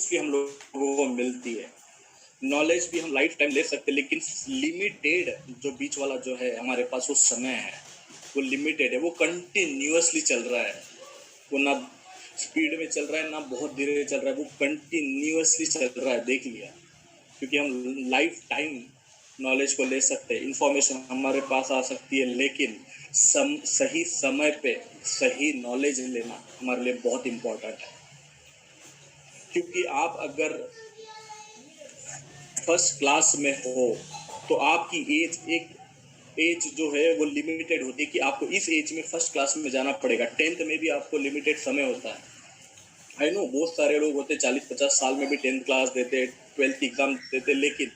भी हम लोगों को मिलती है, नॉलेज भी हम लाइफ टाइम ले सकते हैं, लेकिन लिमिटेड जो बीच वाला जो है हमारे पास वो समय है, वो लिमिटेड है, वो कंटिन्यूअसली चल रहा है, वो ना स्पीड में चल रहा है ना बहुत धीरे चल रहा है, वो कंटिन्यूअसली चल रहा है, देख लिया। क्योंकि हम लाइफ टाइम नॉलेज को ले सकते हैं, इंफॉर्मेशन हमारे पास आ सकती है, लेकिन सही समय पे सही नॉलेज लेना हमारे लिए बहुत इम्पोर्टेंट है। क्योंकि आप अगर फर्स्ट क्लास में हो तो आपकी एज जो है वो लिमिटेड होती है कि आपको इस एज में फर्स्ट क्लास में जाना पड़ेगा। 10th में भी आपको लिमिटेड समय होता है। आई नो बहुत सारे लोग होते 40-50 साल में भी 10th क्लास देते, 12th एग्जाम देते, लेकिन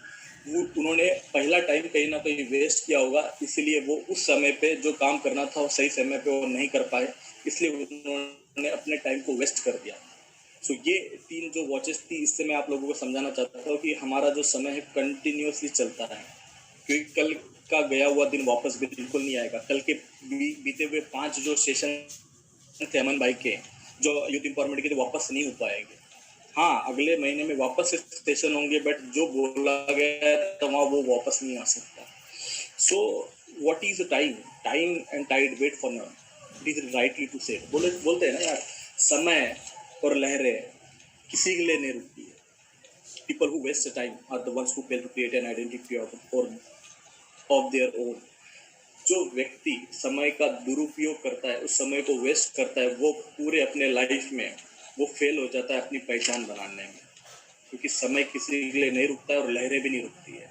वो उन्होंने पहला टाइम कहीं ना कहीं वेस्ट किया होगा, इसीलिए वो उस समय पे जो काम करना था वो सही समय पे वो नहीं कर पाए, इसलिए उन्होंने अपने टाइम को वेस्ट कर दिया। सो ये 3 जो वॉचेस थी, इससे मैं आप लोगों को समझाना चाहता हूँ कि हमारा जो समय है कंटिन्यूसली चलता है, क्योंकि कल का गया हुआ दिन वापस बिल्कुल नहीं आएगा। कल के बीते हुए 5 जो सेशन थे अमन भाई के, जो यूथ एम्पावरमेंट के, तो वापस नहीं हो पाएंगे। हाँ, अगले महीने में वापस सेशन होंगे, बट जो बोला गया है तो वहाँ वो वापस नहीं आ सकता। So what is time? Time and tide wait for none, it is rightly to say. बोलते हैं ना यार, समय और लहरें किसी के लिए नहीं रुकती है। People who waste time are the ones who fail to create an identity of their own. जो व्यक्ति समय का दुरुपयोग करता है, उस समय को वेस्ट करता है, वो पूरे अपने लाइफ में वो फेल हो जाता है अपनी पहचान बनाने में, क्योंकि समय किसी के लिए नहीं रुकता है और लहरें भी नहीं रुकती है।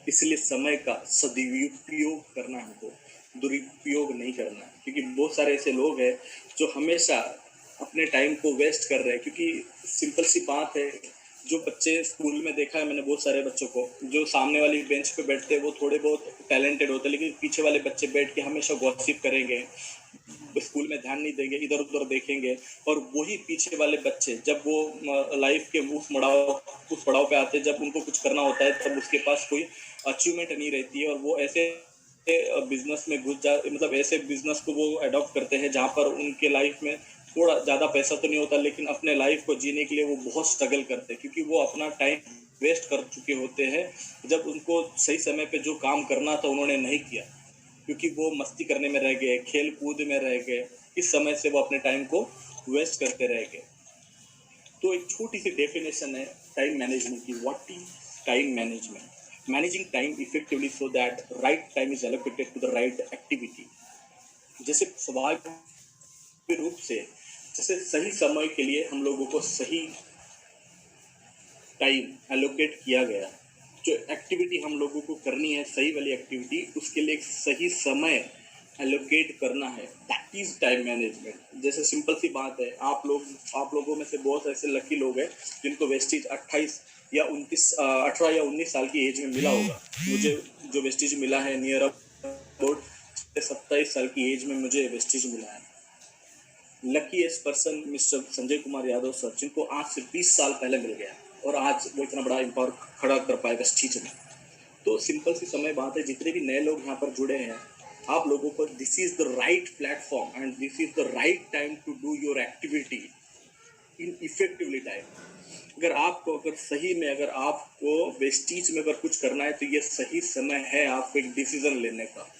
इसलिए समय का सदुपयोग करना है, हमको दुरुपयोग नहीं करना है। क्योंकि बहुत सारे ऐसे लोग हैं जो हमेशा अपने टाइम को वेस्ट कर रहे हैं। क्योंकि सिंपल सी बात है, जो बच्चे स्कूल में देखा है मैंने बहुत सारे बच्चों को, जो सामने वाली बेंच पे बैठते हैं वो थोड़े बहुत टैलेंटेड होते हैं, लेकिन पीछे वाले बच्चे बैठ के हमेशा गॉसिप करेंगे, स्कूल में ध्यान नहीं देंगे, इधर उधर देखेंगे। और वही पीछे वाले बच्चे जब वो लाइफ के उस पड़ाव पे आते हैं, जब उनको कुछ करना होता है, तब उसके पास कोई अचीवमेंट नहीं रहती है, और वो ऐसे बिजनेस में घुस जा, मतलब ऐसे बिजनेस को वो अडॉप्ट करते हैं जहाँ पर उनके लाइफ में थोड़ा ज़्यादा पैसा तो नहीं होता, लेकिन अपने लाइफ को जीने के लिए वो बहुत स्ट्रगल करते हैं, क्योंकि वो अपना टाइम वेस्ट कर चुके होते हैं। जब उनको सही समय पे जो काम करना था उन्होंने नहीं किया, क्योंकि वो मस्ती करने में रह गए, खेल कूद में रह गए, इस समय से वो अपने टाइम को वेस्ट करते रह गए। तो एक छोटी सी डेफिनेशन है टाइम मैनेजमेंट की। What is time management? Managing time effectively so that right time is allocated to the right activity. जैसे स्वाभाविक रूप से, जैसे सही समय के लिए हम लोगों को सही टाइम एलोकेट किया गया, जो एक्टिविटी हम लोगों को करनी है सही वाली एक्टिविटी, उसके लिए एक सही समय एलोकेट करना है, दैट इज टाइम मैनेजमेंट। जैसे सिंपल सी बात है, आप लोगों में से बहुत ऐसे लकी लोग हैं जिनको वेस्टेज 18 या 19 साल की एज में मिला होगा। मुझे जो वेस्टेज मिला है नियर अबाउट 27 साल की एज में मुझे वेस्टेज मिला है। Luckiest person mister Sanjay Kumar Yadav sir, जिनको आज से 20 साल पहले मिल गया, और आज वो इतना बड़ा एम्पावर खड़ा कर पाएगा स्टीच में। तो सिंपल सी समय बात है, जितने भी नए लोग यहाँ पर जुड़े हैं, आप लोगों को this is the right platform and this is the right time to do your activity in effectively time. अगर सही में अगर आपको वेस्टीज में अगर कुछ करना है, तो ये सही समय है आपको एक डिसीजन लेने का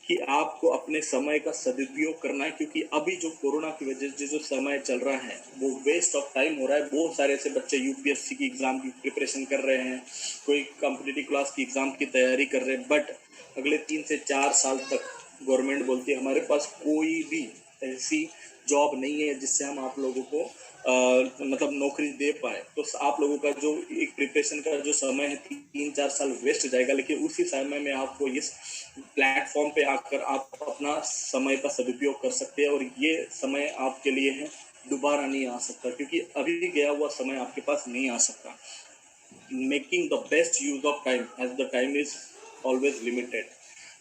कि आपको अपने समय का सदुपयोग करना है। क्योंकि अभी जो कोरोना की वजह से जो समय चल रहा है वो वेस्ट ऑफ टाइम हो रहा है। बहुत सारे ऐसे बच्चे यूपीएससी की एग्ज़ाम की प्रिपरेशन कर रहे हैं, कोई कॉम्पिटिटिव क्लास की एग्ज़ाम की तैयारी कर रहे हैं, बट अगले 3 से 4 साल तक गवर्नमेंट बोलती है हमारे पास कोई भी ऐसी जॉब नहीं है जिससे हम आप लोगों को मतलब नौकरी दे पाए। तो आप लोगों का जो एक प्रिपरेशन का जो समय है 3-4 साल वेस्ट जाएगा, लेकिन उसी समय में आपको इस प्लेटफॉर्म पे आकर आप अपना समय का सदुपयोग कर सकते हैं, और ये समय आपके लिए है, दोबारा नहीं आ सकता, क्योंकि अभी गया हुआ समय आपके पास नहीं आ सकता। Making the best use of time as the time is always limited.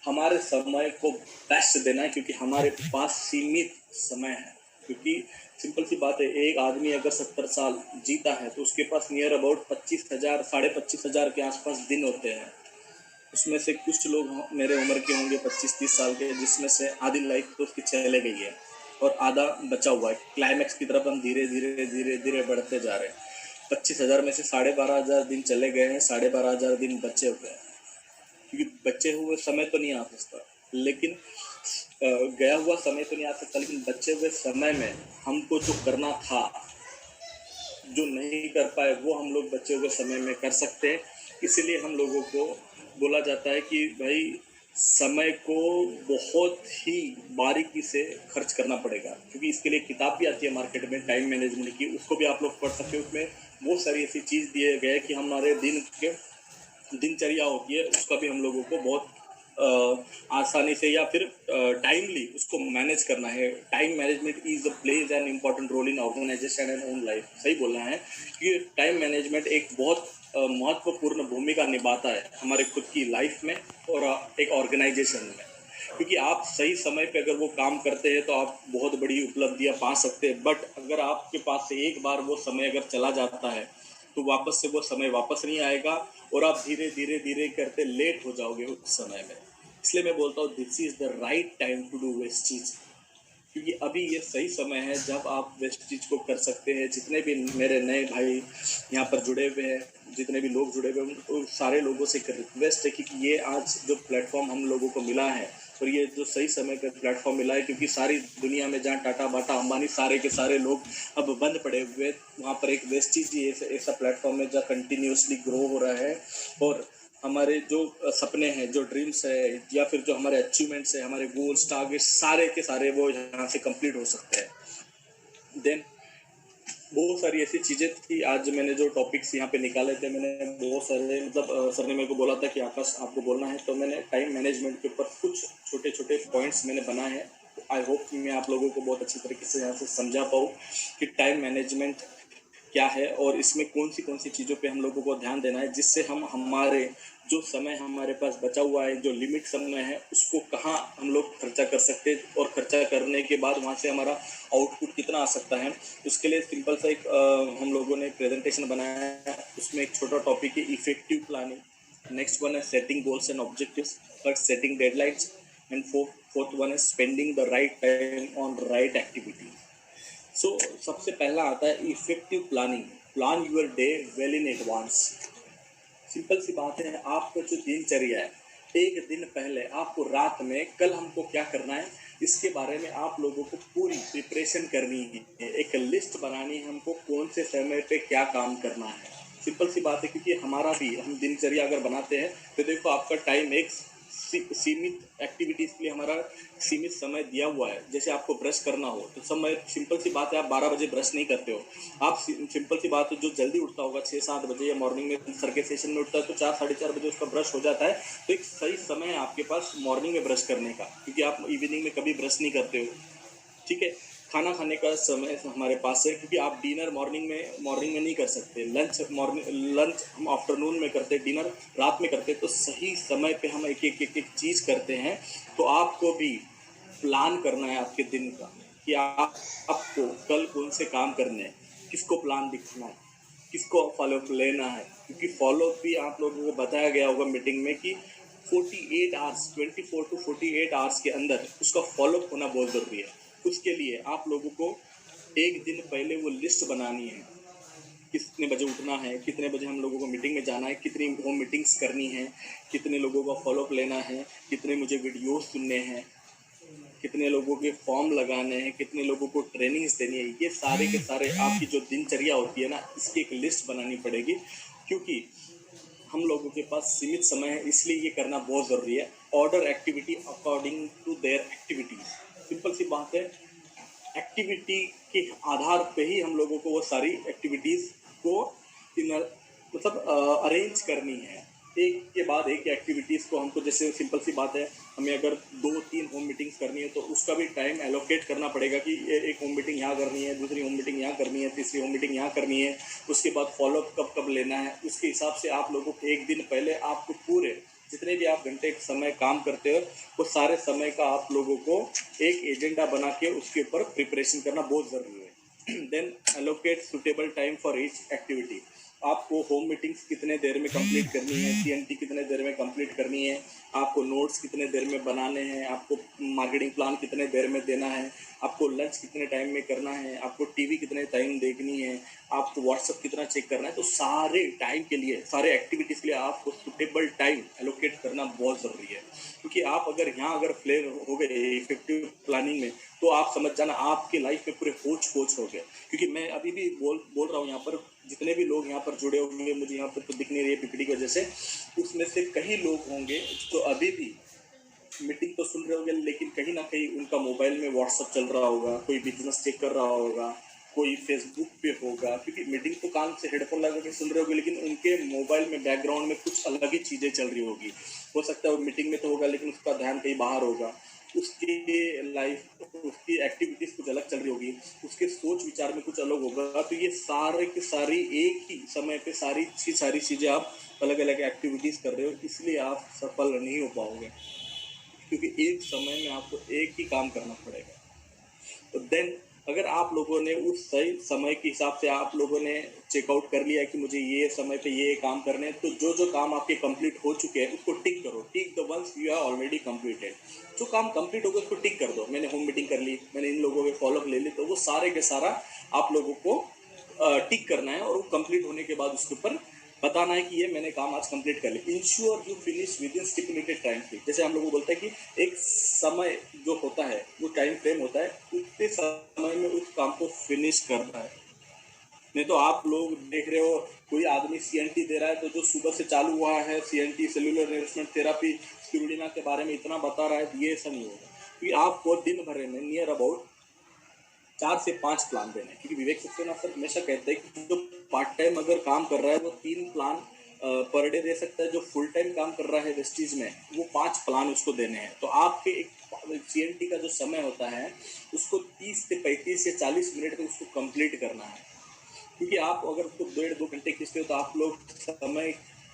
हमारे समय को बेस्ट देना है, क्योंकि हमारे पास सीमित समय है। क्योंकि सिंपल सी बात है, एक आदमी अगर 70 साल जीता है तो उसके पास नियर अबाउट 25,000 25,500 के आसपास दिन होते हैं। उसमें से कुछ लोग मेरे उम्र के होंगे 25-30 साल के, जिसमें से आधी लाइफ तो उसकी चले गई है। और आधा बचा हुआ है। क्लाइमैक्स की तरफ हम धीरे धीरे धीरे धीरे बढ़ते जा रहे हैं। 25,000 में से 12,500 दिन चले गए हैं, 12,500 दिन बचे हुए हैं। क्योंकि बचे हुए समय तो नहीं आ सकता, लेकिन गया हुआ समय तो नहीं आ सकता, लेकिन बचे हुए समय में हमको जो करना था, जो नहीं कर पाए, वो हम लोग बचे हुए समय में कर सकते हैं। इसीलिए हम लोगों को बोला जाता है कि भाई समय को बहुत ही बारीकी से खर्च करना पड़ेगा। क्योंकि इसके लिए किताब भी आती है मार्केट में, टाइम मैनेजमेंट की, उसको भी आप लोग पढ़ सकते हो। उसमें बहुत सारी ऐसी चीज़ दिए गए कि हमारे दिनचर्या होती है, उसका भी हम लोगों को बहुत आसानी से या फिर टाइमली उसको मैनेज करना है। Time management is plays an important role in organisation and own life. सही बोलना है कि टाइम मैनेजमेंट एक बहुत महत्वपूर्ण भूमिका निभाता है हमारे खुद की लाइफ में और एक ऑर्गेनाइजेशन में। क्योंकि आप सही समय पे अगर वो काम करते हैं तो आप बहुत बड़ी उपलब्धियां पा सकते हैं। बट अगर आपके पास से एक बार वो समय अगर चला जाता है तो वापस से वो समय वापस नहीं आएगा और आप धीरे धीरे धीरे करते लेट हो जाओगे उस समय में। इसलिए मैं बोलता हूँ this is the right time to do best चीज। क्योंकि अभी ये सही समय है जब आप वेस्ट चीज को कर सकते हैं। जितने भी मेरे नए भाई यहाँ पर जुड़े हुए हैं, जितने भी लोग जुड़े हुए हैं, उन सारे लोगों से एक रिक्वेस्ट है कि ये आज जो प्लेटफॉर्म हम लोगों को मिला है और ये जो सही समय पर प्लेटफॉर्म मिला है, क्योंकि सारी दुनिया में जहाँ टाटा बाटा अंबानी सारे के सारे लोग अब बंद पड़े हुए, वहाँ पर एक वेस्ट चीज ही ऐसा प्लेटफॉर्म है जहाँ कंटिन्यूसली ग्रो हो रहा है। और हमारे जो सपने हैं, जो ड्रीम्स है, या फिर जो हमारे अचीवमेंट्स है, हमारे गोल्स टारगेट्स सारे के सारे वो यहाँ से कंप्लीट हो सकते हैं। देन बहुत सारी ऐसी चीज़ें थी। आज मैंने जो टॉपिक्स यहाँ पे निकाले थे, मैंने बहुत सारे सर ने मेरे को बोला था कि आकाश आपको बोलना है, तो मैंने टाइम मैनेजमेंट के ऊपर कुछ छोटे छोटे पॉइंट्स मैंने बनाए हैं। आई होप कि मैं आप लोगों को बहुत अच्छी तरीके से यहाँ से समझा पाऊँ कि टाइम मैनेजमेंट क्या है और इसमें कौन सी चीज़ों पे हम लोगों को ध्यान देना है, जिससे हम हमारे जो समय हमारे पास बचा हुआ है, जो लिमिट समय है, उसको कहाँ हम लोग खर्चा कर सकते हैं और खर्चा करने के बाद वहाँ से हमारा आउटपुट कितना आ सकता है। उसके लिए सिंपल सा एक हम लोगों ने प्रेजेंटेशन बनाया है। उसमें एक छोटा टॉपिक है इफेक्टिव प्लानिंग, नेक्स्ट वन है setting goals and objectives, third setting deadlines, and fourth one है spending the right time on right activity. So सबसे पहला आता है effective planning. Plan your day well in advance. Simple सी बात है, आपका जो दिनचर्या है, एक दिन पहले आपको रात में कल हमको क्या करना है इसके बारे में आप लोगों को पूरी प्रिपरेशन करनी है। एक लिस्ट बनानी है हमको, कौन से समय पे क्या काम करना है। सिंपल सी बात है, क्योंकि हमारा भी हम दिनचर्या अगर बनाते हैं तो देखो आपका टाइम एक सीमित एक्टिविटीज़ के लिए हमारा सीमित समय दिया हुआ है। जैसे आपको ब्रश करना हो तो समय, सिंपल सी बात है, आप 12 बजे ब्रश नहीं करते हो। आप सिंपल सी बात है, जो जल्दी उठता होगा 6-7 बजे या मॉर्निंग में सर के सेशन में उठता है तो 4-4:30 बजे उसका ब्रश हो जाता है। तो एक सही समय है आपके पास मॉर्निंग में ब्रश करने का, क्योंकि आप इवनिंग में कभी ब्रश नहीं करते हो। ठीक है, खाना खाने का समय हमारे पास है, क्योंकि आप डिनर मॉर्निंग में नहीं कर सकते। लंच हम आफ्टरनून में करते, डिनर रात में करते। तो सही समय पे हम एक चीज़ करते हैं। तो आपको भी प्लान करना है आपके दिन का कि आपको कल कौन से काम करने हैं, किसको प्लान दिखना है, किसको फॉलो लेना है। क्योंकि फॉलो भी आप लोगों को बताया गया होगा मीटिंग में कि 48 आवर्स 24 to 48 आवर्स के अंदर उसका फॉलो होना बहुत ज़रूरी है। उसके लिए आप लोगों को एक दिन पहले वो लिस्ट बनानी है, कितने बजे उठना है, कितने बजे हम लोगों को मीटिंग में जाना है, कितनी होम मीटिंग्स करनी है, कितने लोगों का फॉलोअप लेना है, कितने मुझे वीडियोस सुनने हैं, कितने लोगों के फॉर्म लगाने हैं, कितने लोगों को ट्रेनिंग्स देनी है। ये सारे के सारे आपकी जो दिनचर्या होती है ना, इसकी एक लिस्ट बनानी पड़ेगी। क्योंकि हम लोगों के पास सीमित समय है, इसलिए ये करना बहुत ज़रूरी है। Order activity according to their activities. Simple सी बात है, एक्टिविटी के आधार पे ही हम लोगों को वो सारी एक्टिविटीज़ को अरेंज करनी है। एक के बाद एक एक्टिविटीज़ को हमको, जैसे सिंपल सी बात है, हमें अगर 2-3 होम मीटिंग्स करनी है तो उसका भी टाइम एलोकेट करना पड़ेगा कि एक होम मीटिंग यहाँ करनी है, दूसरी होम मीटिंग यहाँ करनी है, तीसरी होम मीटिंग यहाँ करनी है, उसके बाद फॉलोअप कब कब लेना है। उसके हिसाब से आप लोगों को एक दिन पहले आपको पूरे जितने भी आप घंटे समय काम करते हो वो सारे समय का आप लोगों को एक एजेंडा बना के उसके ऊपर प्रिपरेशन करना बहुत ज़रूरी है। Then allocate suitable time for each activity. आपको होम मीटिंग्स कितने देर में कंप्लीट करनी है, सीएनटी कितने देर में कंप्लीट करनी है, आपको नोट्स कितने देर में बनाने हैं, आपको मार्केटिंग प्लान कितने देर में देना है, आपको लंच कितने टाइम में करना है, आपको टीवी कितने टाइम देखनी है, आपको व्हाट्सएप कितना चेक करना है। तो सारे टाइम के लिए, सारे एक्टिविटीज़ के लिए आपको सुटेबल टाइम एलोकेट करना बहुत ज़रूरी है। क्योंकि आप अगर यहाँ अगर फेल हो गए इफेक्टिव प्लानिंग में, तो आप समझ जाना आपकी लाइफ में पूरे होच पोच हो गए। क्योंकि मैं अभी भी बोल रहा हूँ यहाँ पर, जितने भी लोग यहाँ पर जुड़े होंगे, मुझे यहाँ पर तो दिख नहीं रही है पीपीटी की वजह से, उसमें से कई लोग होंगे तो अभी भी मीटिंग तो सुन रहे होंगे, लेकिन कहीं ना कहीं उनका मोबाइल में व्हाट्सअप चल रहा होगा, कोई बिजनेस चेक कर रहा होगा, कोई फेसबुक पे होगा। क्योंकि मीटिंग तो कान से हेडफोन लगा के सुन रहे होंगे, लेकिन उनके मोबाइल में बैकग्राउंड में कुछ अलग ही चीज़ें चल रही होगी। हो सकता है वो मीटिंग में तो होगा, लेकिन उसका ध्यान कहीं बाहर होगा, उसकी लाइफ, उसकी एक्टिविटीज़ कुछ अलग चल रही होगी, उसके सोच विचार में कुछ अलग होगा। तो ये सारे की सारी एक ही समय पे सारी चीज़ें आप अलग अलग एक्टिविटीज़ कर रहे हो, इसलिए आप सफल नहीं हो पाओगे। क्योंकि एक समय में आपको एक ही काम करना पड़ेगा। तो देन अगर आप लोगों ने उस सही समय के हिसाब से आप लोगों ने चेकआउट कर लिया कि मुझे ये समय पे ये काम करने हैं, तो जो काम आपके कंप्लीट हो चुके हैं उसको टिक करो। Tick the ones you have already completed. जो काम कंप्लीट हो गया उसको टिक कर दो। मैंने होम मीटिंग कर ली, मैंने इन लोगों के फॉलोअप ले ली, तो वो सारे के सारा आप लोगों को टिक करना है, और वो कंप्लीट होने के बाद उसके ऊपर बताना है कि ये मैंने काम आज कंप्लीट कर लिया। Ensure you finish with in stipulated time frame. जैसे हम लोग को बोलते हैं कि एक समय जो होता है, वो टाइम फ्रेम होता है, उतने समय में उस काम को फिनिश करना है। नहीं तो आप लोग देख रहे हो कोई आदमी सीएनटी दे रहा है, तो जो सुबह से चालू हुआ है CNT, cellular nourishment therapy, spirulina के बारे में इतना बता रहा है, ये ऐसा नहीं होगा। क्योंकि आपको दिन भर में नियर अबाउट 4 से 5 प्लान देने हैं। क्योंकि विवेक सक्सेना सर हमेशा कहते हैं कि जो पार्ट टाइम अगर काम कर रहा है वो 3 प्लान पर डे दे सकता है, जो फुल टाइम काम कर रहा है वेस्टीज में वो 5 प्लान उसको देने हैं। तो आपके एक सीएनटी का जो समय होता है उसको 30 से 35 या 40 मिनट में उसको कंप्लीट करना है। क्योंकि आप अगर उसको 1.5-2 घंटे खींचते हो तो आप लोग समय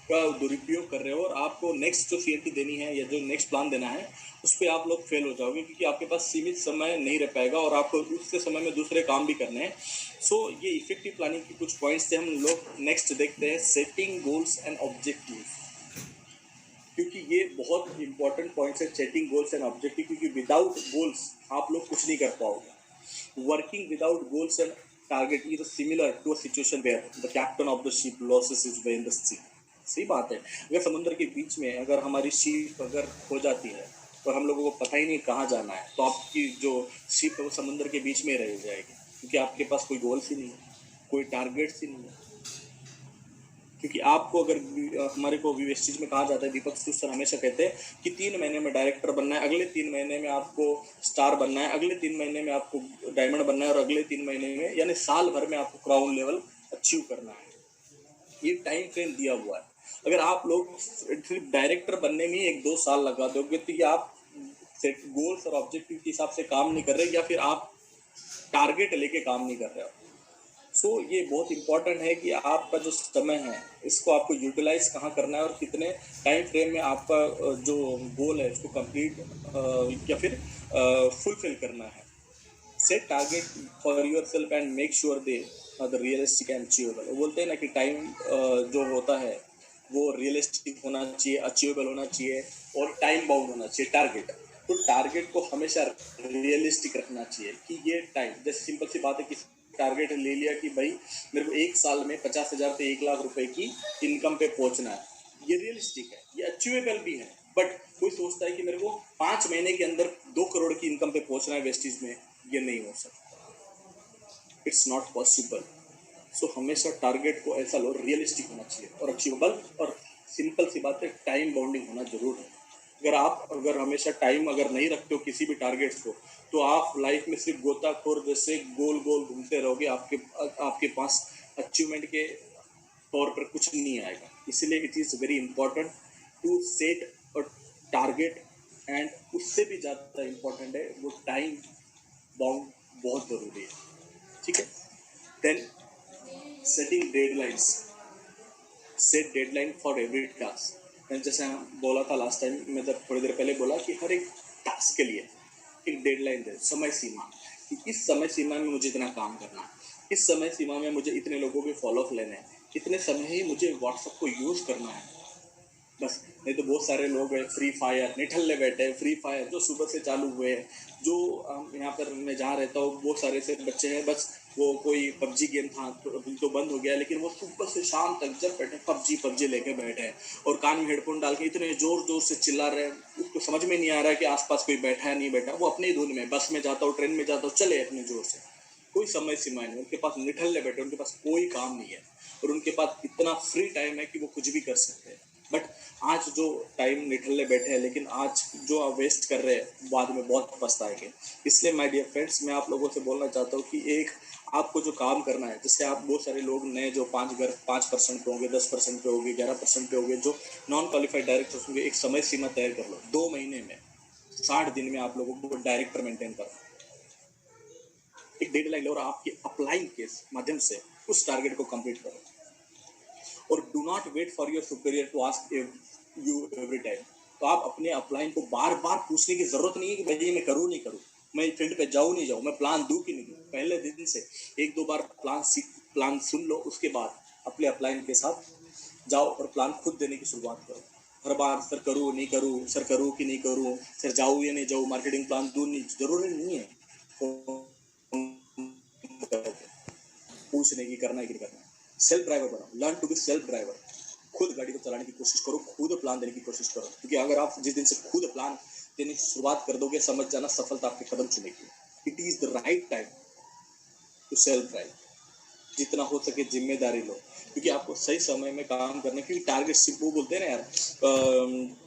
का दुरुपयोग कर रहे हो, और आपको नेक्स्ट जो सीएनटी देनी है या जो नेक्स्ट प्लान देना है उस पर आप लोग फेल हो जाओगे, क्योंकि आपके पास सीमित समय नहीं रह पाएगा और आपको उससे समय में दूसरे काम भी करने हैं। सो ये इफेक्टिव प्लानिंग की कुछ पॉइंट्स से हम लोग नेक्स्ट देखते हैं, सेटिंग गोल्स एंड ऑब्जेक्टिव्स। क्योंकि ये बहुत इंपॉर्टेंट पॉइंट्स है, सेटिंग गोल्स एंड ऑब्जेक्टिव। क्योंकि विदाउट गोल्स आप लोग कुछ नहीं कर पाओगे। Working without goals and target is similar to a situation where the captain of the ship loses his way in the sea. सही बात है। अगर समुद्र के बीच में अगर हमारी शिप अगर खो जाती है और हम लोगों को पता ही नहीं कहाँ जाना है, तो आपकी जो शिप है वो समुद्र के बीच में रह जाएगी, क्योंकि आपके पास कोई गोल्स ही नहीं है, कोई टारगेट्स ही नहीं है। क्योंकि आपको अगर हमारे को वेस्टेज में कहा जाता है, दीपक सर हमेशा कहते हैं कि 3 महीने में डायरेक्टर बनना है, अगले 3 महीने में आपको स्टार बनना है, अगले 3 महीने में आपको डायमंड बनना है, और अगले 3 महीने में यानी साल भर में आपको क्राउन लेवल अचीव करना है। ये टाइम फ्रेम दिया हुआ है। अगर आप लोग सिर्फ डायरेक्टर बनने में ही 1-2 साल लगा दोगे, तो ये आप सेट गोल्स और ऑब्जेक्टिव के हिसाब से काम नहीं कर रहे, या फिर आप टारगेट लेके काम नहीं कर रहे हो। सो ये बहुत इंपॉर्टेंट है कि आपका जो समय है इसको आपको यूटिलाइज कहाँ करना है, और कितने टाइम फ्रेम में आपका जो गोल है उसको कंप्लीट या फिर फुलफिल करना है। Set target for your self and make sure they the realistic and achievable. वो बोलते हैं ना कि टाइम जो होता है वो रियलिस्टिक होना चाहिए, अचीवेबल होना चाहिए, और टाइम बाउंड होना चाहिए टारगेट। तो टारगेट को हमेशा रियलिस्टिक रखना चाहिए कि ये टाइम, जैसे सिंपल सी बात है कि टारगेट ले लिया कि भाई मेरे को 1 साल में 50,000 से 1 लाख रुपए की इनकम पे पहुंचना है, ये रियलिस्टिक है, ये अचीवेबल भी है। बट कोई सोचता है कि मेरे को 5 महीने के अंदर 2 करोड़ की इनकम पे पहुंचना है वेस्टीज में, ये नहीं हो सकता, इट्स नॉट पॉसिबल। सो हमेशा टारगेट को ऐसा लो, रियलिस्टिक होना चाहिए और अचीवेबल, और सिंपल सी बात है टाइम बाउंडिंग होना जरूर है। अगर हमेशा टाइम अगर नहीं रखते हो किसी भी टारगेट्स को, तो आप लाइफ में सिर्फ गोताखोर जैसे गोल गोल घूमते रहोगे, आपके पास अचीवमेंट के तौर पर कुछ नहीं आएगा। इसलिए it is very important to set a target, एंड उससे भी ज़्यादा इम्पोर्टेंट है वो टाइम बाउंड, बहुत ज़रूरी है। ठीक है। Then setting deadlines, set deadline for every task. जैसे हम बोला था लास्ट टाइम, मैं जब थोड़ी देर पहले बोला कि हर एक टास्क के लिए एक डेडलाइन दे, समय सीमा, कि इस समय सीमा में मुझे इतना काम करना है, इस समय सीमा में मुझे इतने लोगों के फॉलोअप लेने हैं, इतने समय ही मुझे व्हाट्सएप को यूज़ करना है। बस। नहीं तो बहुत सारे लोग हैं फ्री फायर निठल्ले बैठे हैं, फ्री फायर जो सुबह से चालू हुए हैं। जो यहाँ पर मैं जहाँ रहता हूँ बहुत सारे ऐसे बच्चे हैं, बस वो कोई पबजी गेम था तो अभी तो बंद हो गया, लेकिन वो सुबह से शाम तक जब बैठे पबजी पबजी लेके बैठे हैं और कान में हेडफोन डाल के इतने जोर जोर से चिल्ला रहे हैं, उसको समझ में नहीं आ रहा है कि आसपास कोई बैठा है नहीं बैठा। वो अपनी ही धुन में, बस में जाता हूँ ट्रेन में जाता हूँ, चले अपने जोर से, कोई समय सीमा नहीं। उनके पास निठल्ले बैठे, उनके पास कोई काम नहीं है और उनके पास इतना फ्री टाइम है कि वो कुछ भी कर सकते हैं। बट आज जो टाइम निठल्ले बैठे हैं, लेकिन आज जो आप वेस्ट कर रहे हैं बाद में बहुत पछताएंगे। इसलिए माय डियर फ्रेंड्स, मैं आप लोगों से बोलना चाहता हूँ कि एक आपको जो काम करना है, जैसे आप बहुत सारे लोग नए जो 5% पे होंगे, 10% पे होंगे, 11% पे होंगे, जो नॉन क्वालिफाइड डायरेक्टर्स होंगे, एक समय सीमा तय कर लो। 2 महीने में 60 दिन में आप लोगों को डायरेक्टर मेंटेन करना, एक डेडलाइन लो और आपके अप्लाइंग के माध्यम से उस टारगेट को कंप्लीट करो। और do not wait for your superior to ask you every time. तो आप अपने अपलाइन को बार बार पूछने की जरूरत नहीं है कि भाई मैं करूँ नहीं करूँ, मैं फील्ड पे जाऊँ नहीं जाऊँ, मैं प्लान दूँ कि नहीं दूँ। पहले दिन से 1-2 बार प्लान सुन लो, उसके बाद अपने अपलाइन के साथ जाओ और प्लान खुद देने की शुरुआत करो। हर बार सर करूँ नहीं करूँ, सर करूँ कि नहीं करूँ, सर जाऊँ या नहीं जाऊँ, मार्केटिंग प्लान दूँ नहीं, जरूरी नहीं है पूछने की, करना है कि नहीं करना है। सेल्फ ड्राइवर बनाओ, learn to be self driver. खुद गाड़ी को चलाने की कोशिश करो, खुद प्लान देने की कोशिश करो, क्योंकि अगर आप जिस दिन से खुद प्लान देने की शुरुआत कर दोगे, समझ जाना सफलता आपके कदम चुनेगी। It is the right time to self drive. जितना हो सके जिम्मेदारी लो, क्योंकि आपको सही समय में काम करना, क्योंकि टारगेट सिर्फ वो बोलते हैं ना यार,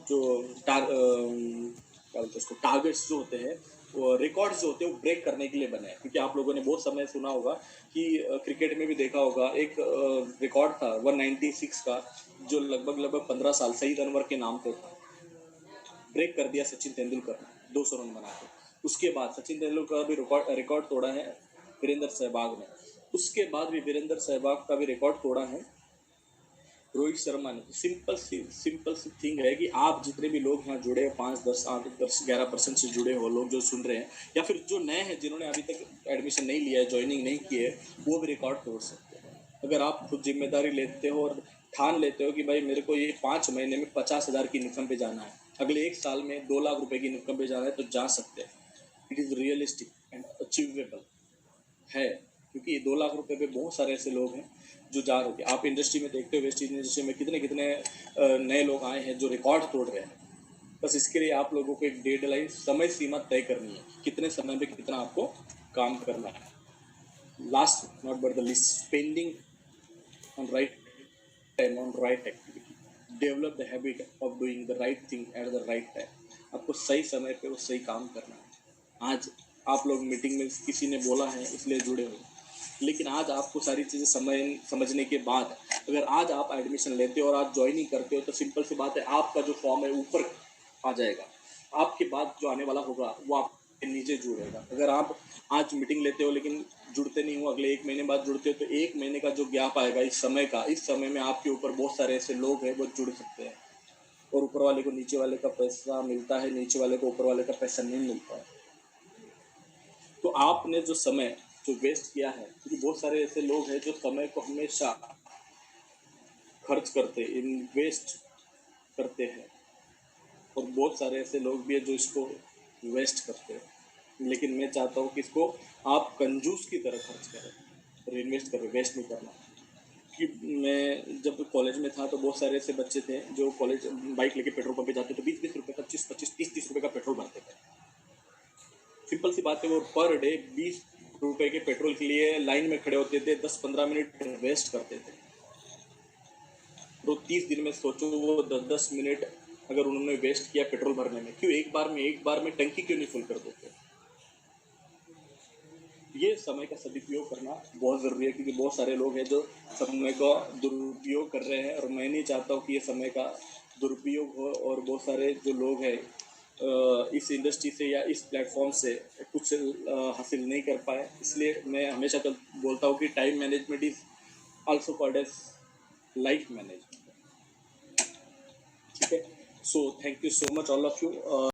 जो क्या बोलते हैं उसको, टारगेट्स जो होते हैं वो रिकॉर्ड्स जो होते हैं वो ब्रेक करने के लिए बने हैं। क्योंकि आप लोगों ने बहुत समय सुना होगा कि क्रिकेट में भी देखा होगा, एक रिकॉर्ड था 196 का, जो लगभग 15 साल सईद अनवर के नाम पे था। ब्रेक कर दिया सचिन तेंदुलकर ने 200 रन बना के। उसके बाद सचिन तेंदुलकर का भी रिकॉर्ड तोड़ा है वीरेंद्र सहवाग ने। उसके बाद भी वीरेंद्र सहवाग का भी रिकॉर्ड तोड़ा है रोहित शर्मा ने। सिंपल सी थिंग है कि आप जितने भी लोग यहाँ जुड़े हैं, 5, 10, 8, 10, 11% से जुड़े हो लोग जो सुन रहे हैं, या फिर जो नए हैं जिन्होंने अभी तक एडमिशन नहीं लिया है, ज्वाइनिंग नहीं की है, वो भी रिकॉर्ड तोड़ सकते हैं। अगर आप खुद जिम्मेदारी लेते हो और ठान लेते हो कि भाई मेरे को ये 5 महीने में 50,000 की इनकम पे जाना है, अगले 1 साल में 2 लाख रुपए की इनकम पे जाना है, तो जा सकते हैं। It is realistic and achievable है, क्योंकि 2 लाख रुपए पे बहुत सारे ऐसे लोग हैं जो जा रहे हैं। आप इंडस्ट्री में देखते हो, वेस्ट इंडस्ट्री में कितने कितने नए लोग आए हैं जो रिकॉर्ड तोड़ रहे हैं। बस इसके लिए आप लोगों को एक डेडलाइन, समय सीमा तय करनी है, कितने समय में कितना आपको काम करना है। Last not but the least, spending on right time on right activity. Develop the habit of doing the right thing at the right time. आपको सही समय पे वो सही काम करना है। आज आप लोग मीटिंग में किसी ने बोला है इसलिए जुड़े हो, लेकिन आज आपको सारी चीज़ें समझने के बाद अगर आज आप एडमिशन लेते हो और आज ज्वाइनिंग करते हो, तो सिंपल सी बात है, आपका जो फॉर्म है ऊपर आ जाएगा, आपके बाद जो आने वाला होगा वो आपके नीचे जुड़ेगा। अगर आप आज मीटिंग लेते हो लेकिन जुड़ते नहीं हो, अगले 1 महीने बाद जुड़ते हो, तो 1 महीने का जो गैप आएगा इस समय का, इस समय में आपके ऊपर बहुत सारे ऐसे लोग हैं वो जुड़ सकते हैं, और ऊपर वाले को नीचे वाले का पैसा मिलता है, नीचे वाले को ऊपर वाले का पैसा नहीं मिलता है। तो आपने जो समय जो वेस्ट किया है, क्योंकि बहुत सारे ऐसे लोग हैं जो समय को हमेशा खर्च करते, इन्वेस्ट करते हैं, और बहुत सारे ऐसे लोग भी हैं जो इसको वेस्ट करते हैं। लेकिन मैं चाहता हूँ कि इसको आप कंजूस की तरह खर्च करें और इन्वेस्ट करें, वेस्ट नहीं करना। कि मैं जब कॉलेज में था तो बहुत सारे ऐसे बच्चे थे जो कॉलेज बाइक लेके पेट्रोल पंप पे जाते, तो 20-20 रुपये का, 25-25, 30-30 रुपये का पेट्रोल भरते थे। सिंपल सी बात है, वो पर डे 20 रुपए के पेट्रोल के लिए लाइन में खड़े होते थे, 10-15 मिनट वेस्ट करते थे। तो 30 दिन में सोचो वो 10-10 मिनट अगर उन्होंने वेस्ट किया पेट्रोल भरने में, क्यों एक बार में टंकी क्यों नहीं फुल कर देते। ये समय का सदुपयोग करना बहुत ज़रूरी है, क्योंकि बहुत सारे लोग हैं जो समय का दुरुपयोग कर रहे हैं, और मैं नहीं चाहता हूँ कि ये समय का दुरुपयोग हो और बहुत सारे जो लोग हैं इस इंडस्ट्री से या इस प्लेटफॉर्म से कुछ हासिल नहीं कर पाए। इसलिए मैं हमेशा बोलता हूँ कि time management is also called as life management. ठीक है, so thank you so much all of you.